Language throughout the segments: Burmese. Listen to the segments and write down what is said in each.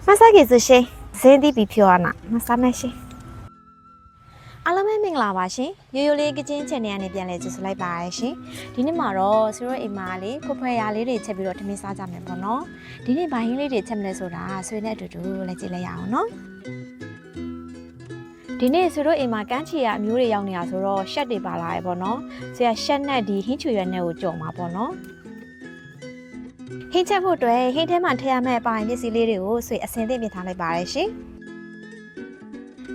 မဆာကေစရှိဇင်းဒီပြီးပြောရနာမဆာမရှိအားလုံးပဲမင်္ဂလာပါရှင်ရိုးရိုးလေးကချင်း channel ကနေပြန်လဲကြိုဆိုလိုက်ပါရရှင်ဒီနေ့မှာတော့ဆရာအိမ်မာလေးဖွယ်ဖွယ်ရာလေးတွေချက်ပြီးတော့ထမင်းစားကြမယ်ပေါ့နော်ဒီနေ့ဘာဟင်းလေးတွေချက်မလဲဆိုတာဆွေနဲ့အတူတူလက်ကြည့်လိုက်ရအောင်နော်ဒီနေ့ဆရာအိမ်မာကန်းချီရအမျိုးတွေရောက်နေတာဆိုတော့ရှက်တွေပါလာရပေါ့နော်ဆရာရှက်နဲ့ဒီဟင်းချွေရွက်နဲ့ကိုကြော်မှာပေါ့နော်ဟင်းချက်ဖို့အတွက်ဟင်းထဲမှာထည့်ရမယ့်အပိုင်းပစ္စည်းလေးတွေကိုဆွေအစင်သင့်ပြင်ထားလိုက်ပါရရှင်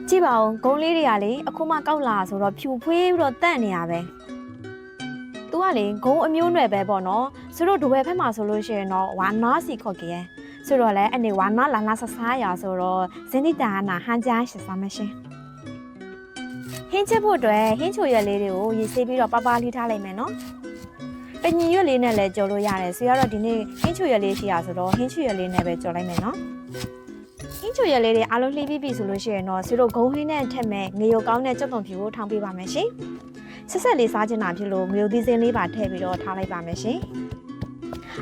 ကြည့်ပါဦးဂုံးလေးတွေကလေအခုမှကောက်လာဆိုတော့ဖြူဖွေးပြီးတော့တန့်နေရပဲသူကလေဂုံးအမျိုးနွယ်ပဲပေါ့နော်ဆိုတော့ဒိုဘယ်ဖက်မှာဆိုလို့ရှိရင်တော့ဝါနာစီခေါ်ကြရဲ့ဆိုတော့လေအနေဝါနာလာလာဆဆားရဆိုတော့ဇင်းတိတာနာဟန်ကြားရှစားမရှင်ဟင်းချက်ဖို့အတွက်ဟင်းချိုရွက်လေးတွေကိုရေဆေးပြီးတော့ပပလီးထားလိုက်မယ်နော်ပညီရွက်လေးနဲ့လည်းကြော်လို့ရတယ်ဆိုတော့ဒီနေ့ဟင်းချိုရွက်လေးရှိရဆိုတော့ဟင်းချိုရွက်လေးနဲ့ပဲကြော်လိုက်မယ်နော်ဟင်းချိုရွက်လေးတွေအားလုံးလှီးပြီးပြီဆိုလို့ရှိရင်တော့ဆီတို့ဂုံးဟင်းနဲ့ထက်မဲ့ငရုတ်ကောင်းတဲ့ကြက်သွန်ဖြူကိုထောင်းပေးပါမယ်ရှင်ဆက်ဆက်လေးစားချင်တာဖြစ်လို့ငရုတ်သီးစင်းလေးပါထည့်ပြီးတော့ထားလိုက်ပါမယ်ရှင်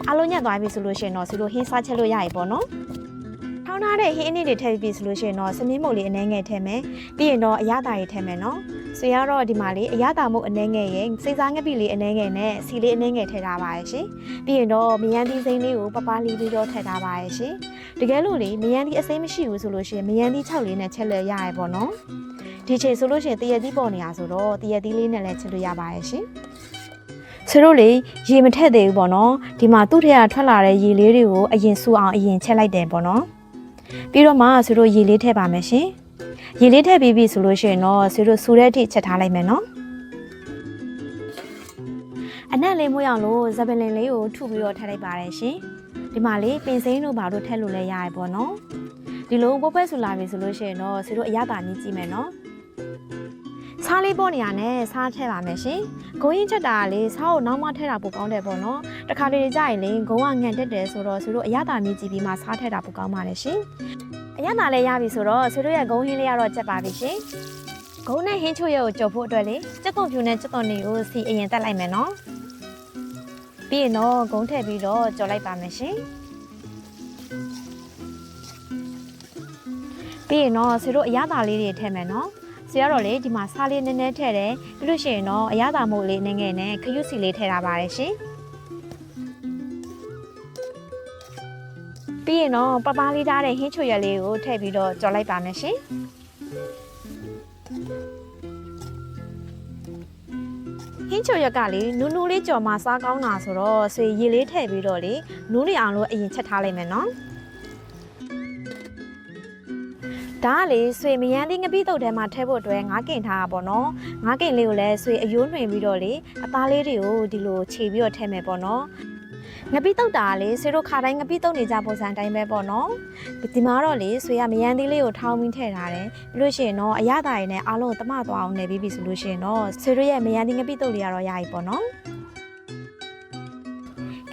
အားလုံးညက်သွားပြီဆိုလို့ရှိရင်တော့ဆီတို့ဟင်းစားချက်လို့ရပြီပေါ့နော်ထောင်းထားတဲ့ဟင်းအနည်းတွေထည့်ပြီးဆိုလို့ရှိရင်တော့စမင်းမုတ်လေးအနှဲငယ်ထည့်မယ်ပြီးရင်တော့အရသာတွေထည့်မယ်နော်ဆွေရတော့ဒီမှာလေးအရသာမုတ်အနှဲငယ်ရဲ့စိတ်စားငပိလေးအနှဲငယ်နဲ့စီလေးအနှဲငယ်ထည့်ထားပါရဲ့ရှင်ပြီးရင်တော့မယန်းသီးစိမ်းလေးကိုပပလီးပြီးတော့ထည့်ထားပါရဲ့ရှင်တကယ်လို့လေမယန်းသီးအစိမ်းမရှိဘူးဆိုလို့ရှိရင်မယန်းသီး6လေးနဲ့ချက်လို့ရရပေါ့နော်ဒီချိန်ဆိုလို့ရှိရင်တရက်သီးပေါ်နေရဆိုတော့တရက်သီးလေးနဲ့လည်းချက်လို့ရပါရဲ့ရှင်ဆိုတော့လေရေမထည့်သေးဘူးပေါ့နော်ဒီမှာသူ့ထဲကထွက်လာတဲ့ရေလေးတွေကိုအရင်စူအောင်အရင်ချက်လိုက်တယ်ပေါ့နော်ပြီးတော့မှဆိုတော့ရေလေးထည့်ပါမယ်ရှင်ရေလေးထည့်ပြီးပြီဆိုလို့ရှိရင်တော့ဆိုတော့စူတဲ့အထိချက်ထားလိုက်မယ်နော်အနက်လေးမွေးအောင်လို့ဇပလင်လေးကိုထုပြီးတော့ထည့်လိုက်ပါတယ်ရှင်ဒီမှာလေးပင်စိမ်းတို့ဘာလို့ထည့်လို့လဲရရပေါ့နော်ဒီလိုပို့ပဲဆူလာပြီဆိုလို့ရှိရင်တော့ဆိုတော့အရသာမြည်ကြည့်မယ်နော်စားလေးပေါ်နေရနဲ့စားထည့်ပါမယ်ရှင်ဂုံရင်ချက်တာကလေစားကိုနောက်မှထည့်တာပိုကောင်းတယ်ပေါ့နော်တခါတလေကြာရင်လေဂုံကငံတက်တယ်ဆိုတော့ဆိုတော့အရသာမြည်ကြည့်ပြီးမှစားထည့်တာပိုကောင်းပါလေရှင်အရသာလည်းရပြီဆိုတော့ဆိုတော့ရဲ့ဂုံဟင်းလေးကတော့ချက်ပါပြီရှင်ဂုံနဲ့ဟင်းချို့ရဲ့ကိုကြော်ဖို့အတွက်လေကြက်သွန်ဖြူနဲ့ကြက်သွန်တွေကိုစီအရင်တက်လိုက်မယ်နော်ပြီးရင်တော့ဂုံထည့်ပြီးတော့ကြော်လိုက်ပါမယ်ရှင်ပြီးရင်တော့ဆိုတော့အရသာလေးတွေထည့်မယ်နော်ဆရာတော့လေဒီမှာစားလေးနည်းနည်းထည့်တယ်ပြီးလို့ရှိရင်တော့အရသာမို့လေးနည်းငယ်နဲ့ခရုစီလေးထည့်ထားပါတယ်ရှင်ပြီးရင်တော့ပပလေးထားတဲ့ဟင်းချိုရွက်လေးကိုထည့်ပြီးတော့ကြော်လိုက်ပါမယ်ရှင်ဟင်းချိုရွက်ကလေနူးနူးလေးကြော်မှစားကောင်းတာဆိုတော့ဆွေရေလေးထည့်ပြီးတော့လေနူးနေအောင်လို့အရင်ချက်ထားလိုက်မယ်နော်ဒါကလေဆွေမယန်းလေးငပိတုတ်ထဲမှာထည့်ဖို့အတွက်ငါးကင်ထားတာပေါ့နော်ငါးကင်လေးကိုလည်းဆွေအယိုးနှွင်ပြီးတော့လေအသားလေးတွေကိုဒီလိုခြေပြီးတော့ထည့်မယ်ပေါ့နော်ငပိတုတ်တာလေဆွေတို့ခါတိုင်းငပိတုတ်နေကြပုံစံတိုင်းပဲပေါ့နော်ဒီမှာတော့လေဆွေကမယန်းသေးလေးကိုထောင်းပြီးထည့်ထားတယ်ပြီးလို့ရှိရင်တော့အရသာရည်နဲ့အားလုံးတမသွားအောင်နေပြီးပြီဆိုလို့ရှိရင်တော့ဆွေတို့ရဲ့မယန်းသေးငပိတုတ်လေးကတော့ရပြီပေါ့နော်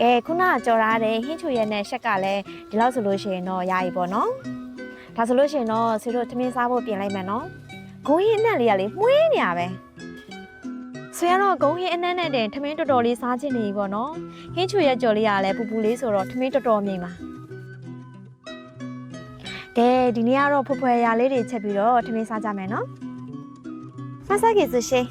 ကဲခုနကကြော်ထားတဲ့ဟင်းချိုရက်နဲ့ရှက်ကလည်းဒီလောက်ဆိုလို့ရှိရင်တော့ရပြီပေါ့နော်ဒါဆိုလို့ရှိရင်တော့ဆွေတို့ထမင်းစားဖို့ပြင်လိုက်မယ်နော်ဂုံးရင်အနက်လေးကလေမှုေးနေရပဲဆွေကတော့ဂုံးရင်အနက်နဲ့တင်ထမင်းတော်တော်လေးစားချင်နေပြီပေါ့နော်ဟင်းချွေရဲ့ကြော်လေးကလည်းပူပူလေးဆိုတော့ထမင်းတော်တော်မြင်ပါကဲဒီနေ့ကတော့ဖွယ်ဖွယ်ရာလေးတွေချက်ပြီးတော့ထမင်းစားကြမယ်နော်မဆာကေစရှိ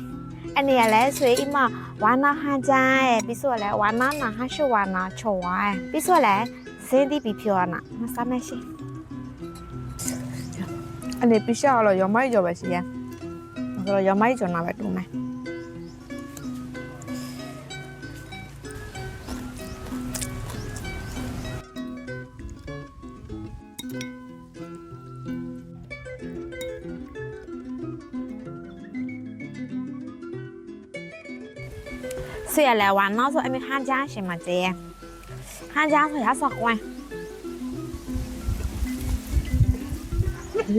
အနေရလဲဆွေအိမဝါနာဟန်ကြိုင်ပြီးဆိုလဲဝါနာနာဟာရှဝါနာချောဝိုင်ပြီးဆိုလဲဇင်းဒီပြီးပြောနာမစားမရှိအနေပြရှာတော့ရောမိုက်ကြော်ပဲရှိရဆိုတော့ရောမိုက်ကြော်နာပဲတူမယ်ဆွေရလဲဝါနာဆိုအမေဟန်ကြရှင်မကျေဟန်ကြဆိုရဆောက်ဝိုင်း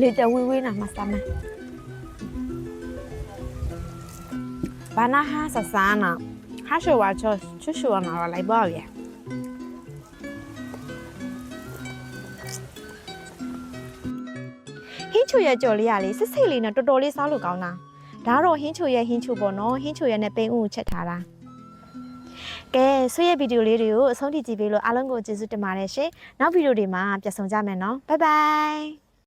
လေတဝေးဝေးနာမစမ်းမဘာနာဟာဆဆာနာဟာရှိုဝါချချူရှိုနာလိုက်ပါရဲ့ဟင်းချိုရဲ့ကြော်လေးရလေးစစ်စစ်လေးနဲ့တော်တော်လေးစားလို့ကောင်းတာဒါတော့ဟင်းချိုရဲ့ဟင်းချိုပေါ့နော်ဟင်းချိုရဲ့နဲ့ပိန်ဦးကိုချက်ထားတာ ကဲဆွေရဲ့ဗီဒီယိုလေးတွေကိုအဆုံးထိကြည့်ပေးလို့အားလုံးကိုကျေးဇူးတင်ပါတယ်ရှင်နောက်ဗီဒီယိုတွေမှာပြန်ဆောင်ကြမယ်နော်ဘိုင်ဘိုင်